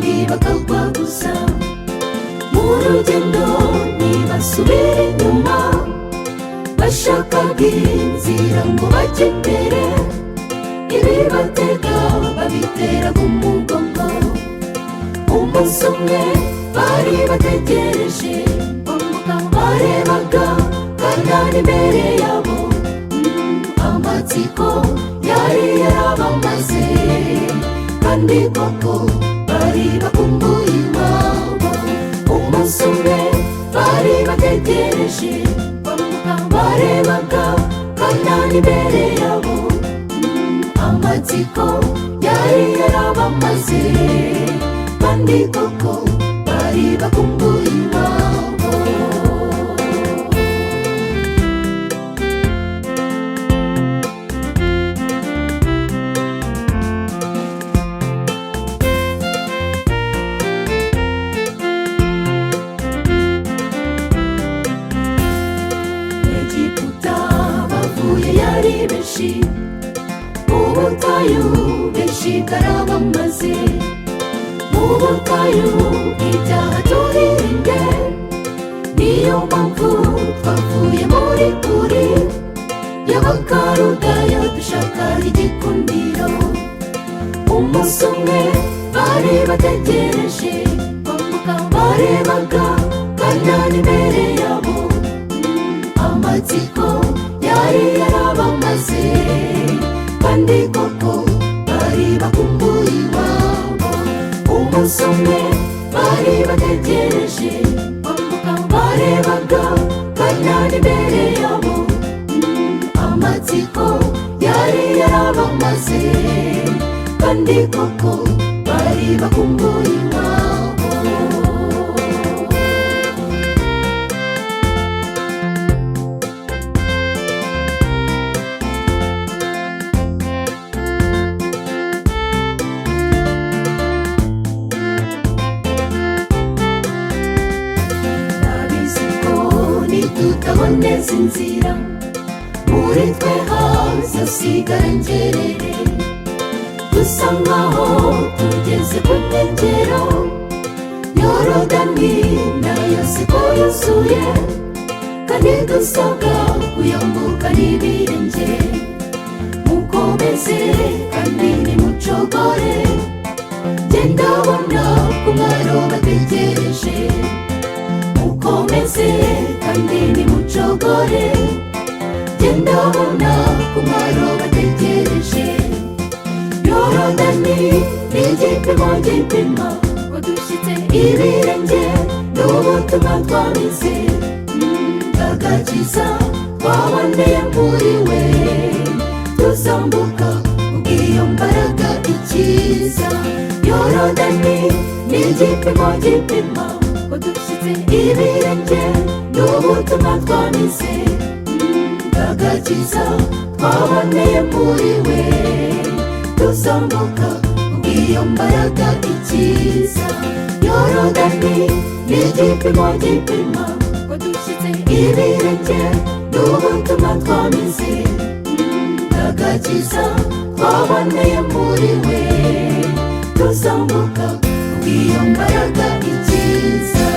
abandi bakagwa gusa. Mu rugendo ntibasubira inyuma, bashakaga inzira ngo bajye imbere. Ibibatega babiteraga umugongo. Umunsi umwe bari bategereje bambuka, barebaga Kanani imbere yabo. Amatsiko yari yarabamaze, kandi koko bari bakumbuye iwabo. Umunsi umwe bari bategereje bambuka, barebaga Kanani imbere yabo. Amatsiko yari yarabamaze, kandi koko bari bakumbuye iwabo. Egiputa bavuye yari benshi, ubutayu benshi bwarabamaze. Mu butayu ibyaha tuhirinde, niyo mpamvu twavuye muri kure y'Abakaludaya dushaka igikundiro. Umunsi umwe bari bategereje bambuka, barebaga Kanani imbere yabo. Amatsiko yari yarabamaze, kandi koko bari bakumbuye iwabo. Umunsi umwe bari bategereje bambuka, barebaga Kanani imbere yabo. Amatsiko yari yarabamaze, kandi koko bari bakumbuye iwabo. Tutaboneza inzira, muri twe hazasigara ngerere. Dusa nkaho tugeze ku nkengero, Yorodani nayo siko yuzuye, kandi dusabwa kuyambuka n'ibirenge. Mukomeze kandi nimucogore, genda bona ku mwaro bategereje. Mukomeze kandi nimucogore, genda bona ku mwaro bategereje. Yorodani ni igipimo gipima ko dushyitse ibirenge, n'ubutumwa twamize. Agakiza twaboneye muri we, tuzambuka kubw'iyo mbaraga ikiza. Yorodani ni igipimo gipima ko dushyitse ibirenge, n'ubutumwa twamize. Agakiza twaboneye muri we, tuzambuka kubw'iyo mbaraga ikiza. Yorodani ni igipimo gipima ko dushyitse ibirenge, n'ubutumwa twamize. Agakiza twaboneye muri we, tuzambuka kubw'iyo mbaraga ikiza.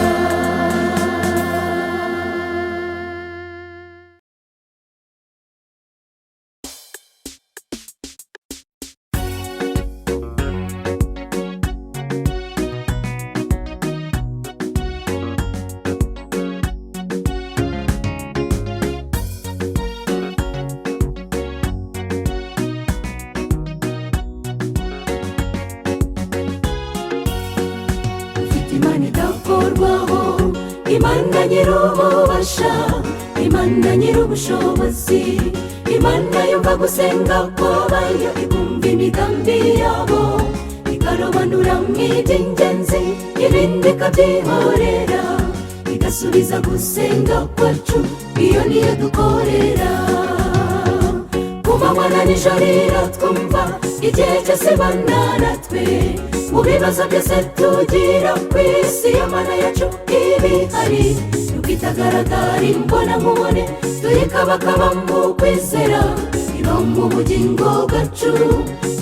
Imana nyir'ububasha, Imana nyir'ubushobozi, Imana yumva gusenga kwabayo, ikumva imigambi yabo, ikarobanura mu iby'ingenzi, ibindi ikabyihorera, igasubiza gusenga kwacu, iyo niyo dukorera. Ku manywa na nijoro iratwumva, igihe cyose ibana natwe. Mu bibazo byose tugira ku isi, Imana yacu ibihari. Nubwo itagaragara imbonankubone, tuyikabakaba mu kwizera. Iba mu bugingo bwacu,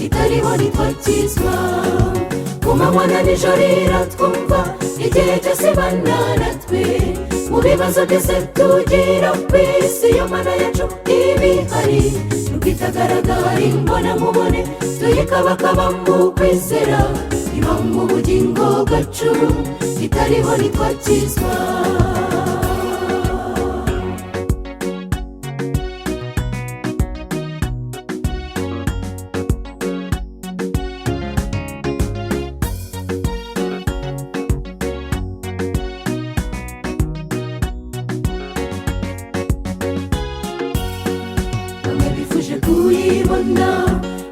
itariho ntitwakizwa. ku manywa na nijoro iratwumva igihe cyose ibana natwe mu bibazo byose tugira ku isi yo mana yacu ibihari nubwo itagaragara imbonankubone tuyikabakaba mu kwizera iba mu bugingo bwacu itariho ntitwakizwa kuyibona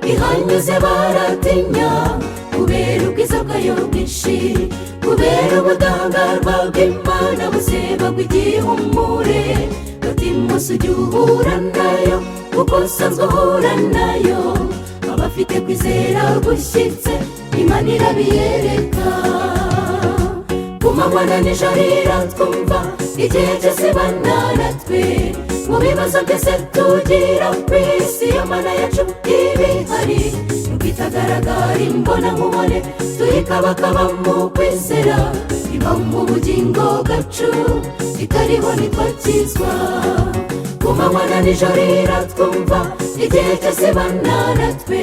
ihanyuze baratinya kubera ubwiza bwayo bwinshi kubera ubudahangarwa bw'Imana buzeba bw'igihumure bati munsi ujya uhura nayo kuko usanzwe uhura nayo abafite kwizera gushyitse Imana irabiyereka ku manywa na nijoro iratwumva igihe cyose ibana natwe mu bibazo byose tugira ku isi yo mana yacu ibihari nubwo itagaragara imbonankubone tuyikabakaba mu kwizera iba mu bugingo bwacu itariho ntitwakizwa ku manywa na nijoro iratwumva igihe cyose ibana natwe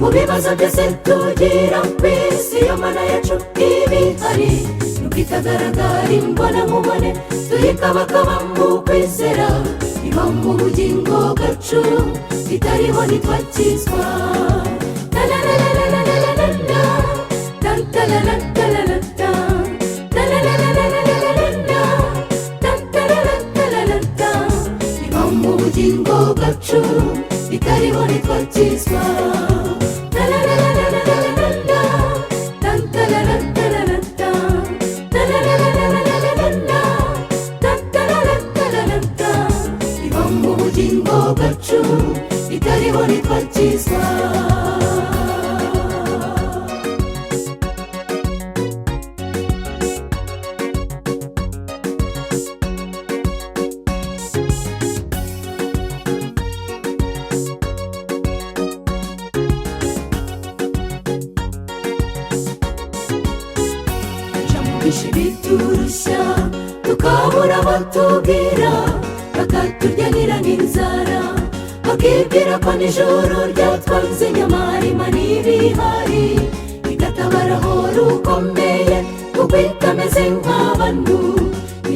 mu bibazo byose tugira ku isi yo mana yacu ibihari nubwo itagaragara imbonankubone tuyikabakaba mu kwizera iba mu bugingo bwacu itariho ntitwakizwa iba mu bugingo bwacu itariho ntitwakizwa bwacu itariho ntitwakizwa ijambo byinshi biturushya tukabura abatubwira bakaturyanira n'inzara bakibwira ko nijoro ryatwanze nyamara Imana ibihari igatabaraho rukomeye kuko itameze nk'abantu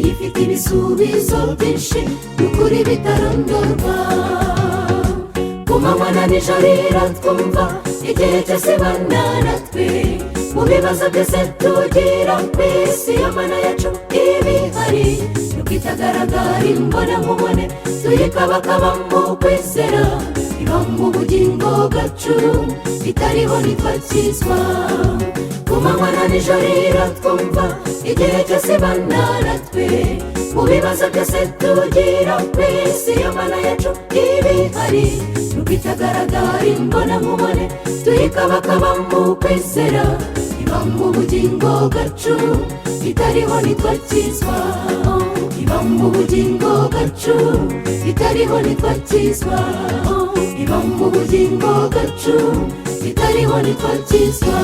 ifite ibisubizo byinshi n'ukuri bitarondorwa ku manywa na nijoro iratwumva igihe cyose ibana natwe mu bibazo byose tugira ku isi yo mana yacu ibihari nubwo itagaragara imbonankubone tuyikabakaba mu kwizera iba mu bugingo bwacu itariho ntitwakizwa ku manywa na nijoro iratwumva igihe cyose ibana natwe mu bibazo byose tugira ku isi yo mana yacu ibihari nubwo itagaragara imbonankubone tuyikabakaba mu kwizera iba mu bugingo bwacu itariho ntitwakizwa iba mu bugingo bwacu itariho ntitwakizwa iba mu bugingo bwacu itariho ntitwakizwa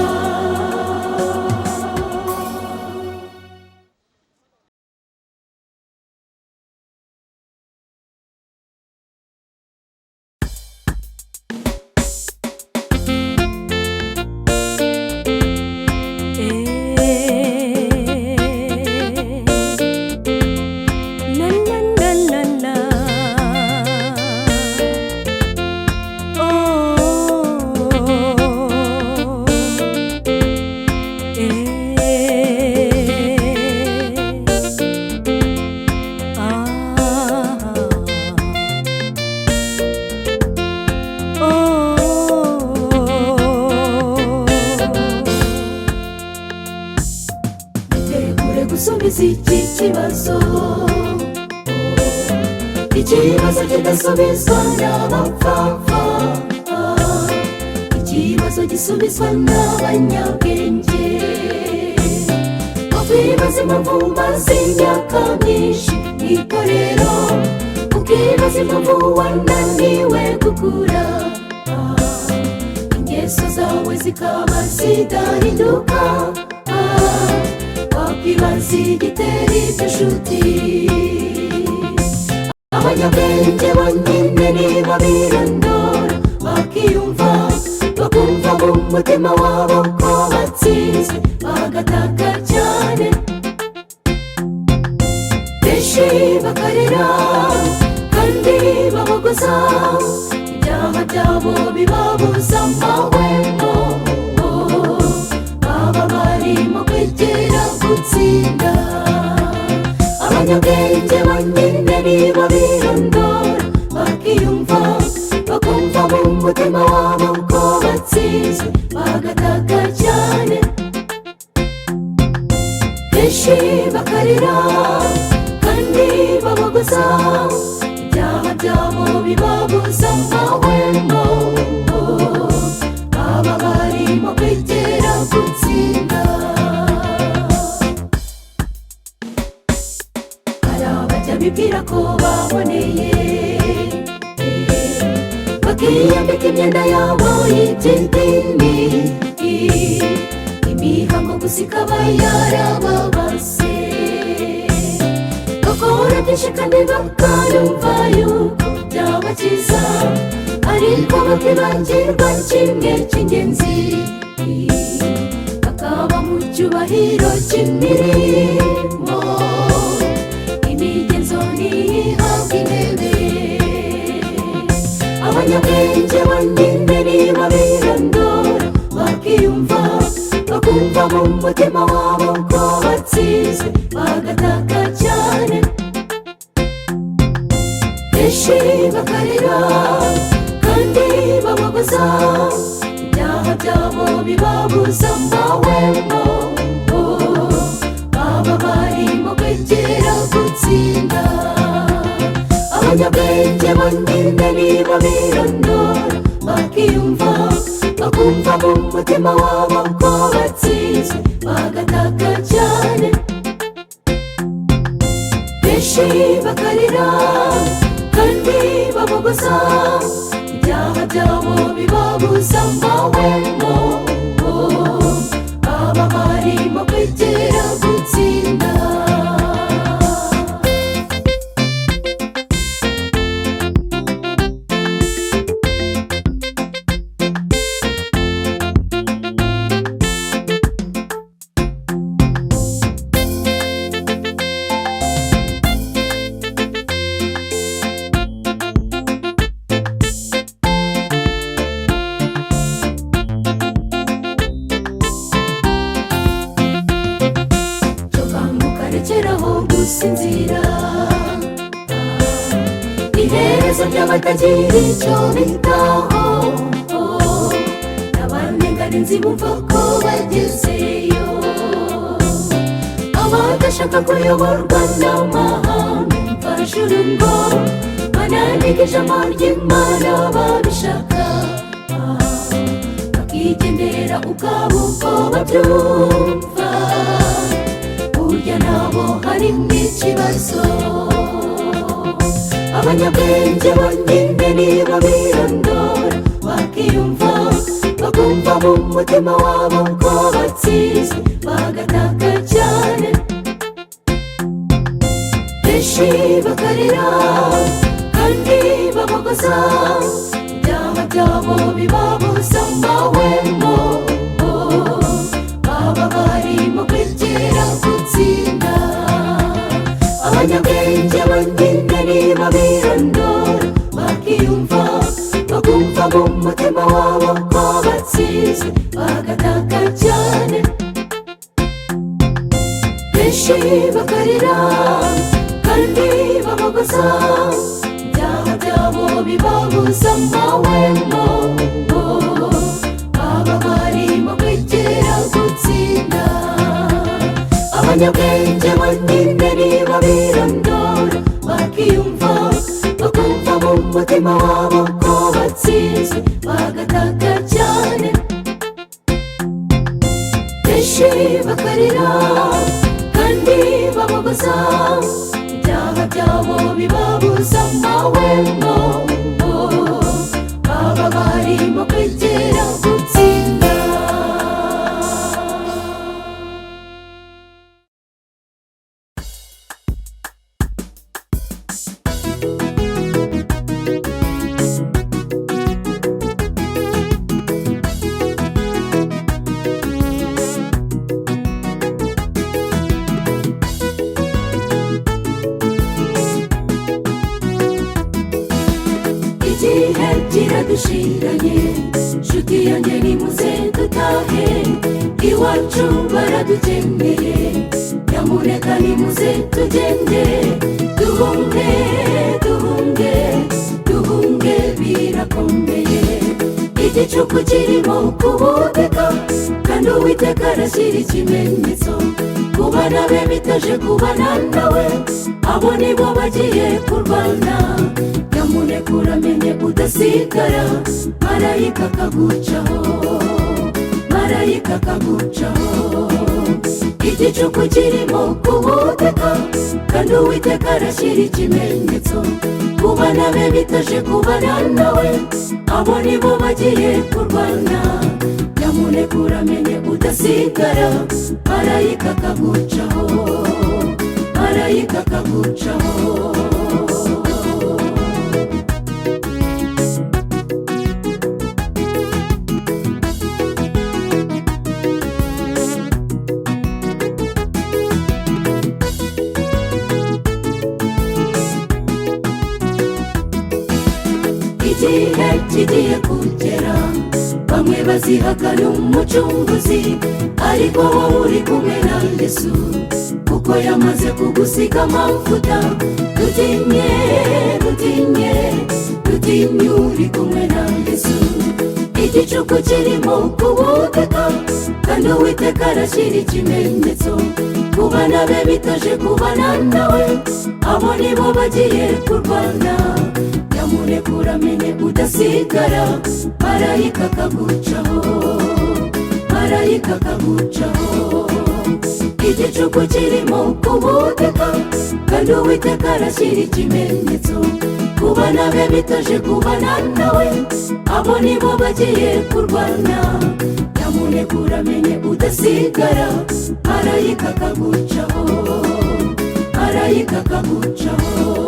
gusubiza iki kibazo ikibazo kidasubizwa n'abapfapfa ikibazo gisubizwa n'abanyabwenge bakwibaza impamvu maze imyaka myinshi mu itorero ukibaza impamvu wananiwe gukura ingeso zawe zikaba zidahinduka, wakwibaza igitera ibyo nshuti. Abanyabwenge bonyine nibo birondora, bakiyumva bakumva mu mutima wabo ko batsinzwe, bagataka cyane, benshi bakarira kandi babogoza, ibyaha byabo bibabuza amahwemo, baba barimo kwegera gutsinda. Abanyabwenge bonyine nibo birondora, bakiyumva bakumva mu mutima wabo ko batsinzwe, bagataka cyane, benshi bakarira kandi babogoza, ibyaha byabo bibabuza amahwemo, baba barimo kwegera gutsinda. Hari abajya bibwira ko baboneye, bakiyambika imyenda yabo y'iby'idini, imihango gusa ikaba yarababase, bakora byinshi kandi bakarumva yuko byabakiza, ariko bakibagirwa kimwe cy'ingenzi, bakaba mu cyubahiro cy'imirimo, imigenzo ntihabwa intebe. Abanyabwenge bonyine nibo birondora, bakiyumva bakumva mu mutima wabo ko batsinzwe, bagataka cyane, benshi bakarira kandi babogoza, ibyaha byabo bibabuza amahwemo, baba barimo kwegera gutsinda. Abanyabwenge bonyine nibo birondora, bakiyumva bakumva mu mutima wabo ko batsinzwe, bagataka cyane, benshi bakarira kandi babogoza, ibyaha byabo bibabuza amahwemo, baba barimo kwegera gutsinda. Rekeraho gusinzira, iherezo ry'abatagira icyo bitaho, n'abanenganizi bumva ko bagezeyo, abadashaka kuyoborwa n'amahame mvajuru ngo bananike ijambo ry'Imana babishaka, bakigendera ubwabo uko babyumva, burya nabo harimo ikibazo. Abanyabwenge bonyine nibo birondora, bakiyumva bakumva mu mutima wabo ko batsinzwe, bagataka cyane, benshi bakarira kandi babogoza, ibyaha byabo bibabuza amahwemo, baba barimo kwegera gutsinda. Abanyabwenge bonyine nibo birondora, bakiyumva bakumva mu mutima wabo ko batsinzwe, bagataka cyane, benshi bakarira kandi babogoza, ibyaha byabo bibabuza amahwemo, baba barimo kwegera gutsinda. Abanyabwenge bonyine nibo birondora, bakiyumva bakumva mu mutima wabo ko batsinzwe, bagataka cyane, benshi bakarira kandi babogoza, ibyaha byabo bibabuza amahwemo, baba barimo kwegera gutsinda. dushiranye nshuti yanjye nimuze dutahe iwacu baradukeneye nyamuneka nimuze tugende duhunge duhunge duhunge birakomeye igicuku kirimo kubudika kandi Uwiteka arashyira ikimenyetso ku bana be bitaje kubana nawe abo nibo bagiye kurwana nyamuneka uramenye udasigara marayika akagucaho marayika akagucaho igicuku kirimo kubudika kandi Uwiteka arashyira ikimenyetso ku bana be bitaje kubana nawe abo nibo bagiye kurwana nyamuneka uramenye udasigara marayika akagucaho marayika akagucaho igihe kigiye kugera bamwe bazihakana umucunguzi ariko wowe uri kumwe na Yesu kuko yamaze kugusiga amavuta dutinye dutinye dutinye uri kumwe na Yesu igicuku kirimo kubudika kandi Uwiteka arashyira ikimenyetso ku bana be bitaje kubana nawe abo nibo bagiye kurwana nyamuneka uramenye udasigara marayika akagucaho marayika akagucaho igicuku kirimo kubudika kandi Uwiteka arashyira ikimenyetso ku bana be bitaje kubana nawe abo nibo bagiye kurwana nyamuneka uramenye udasigara marayika akagucaho marayika akagucaho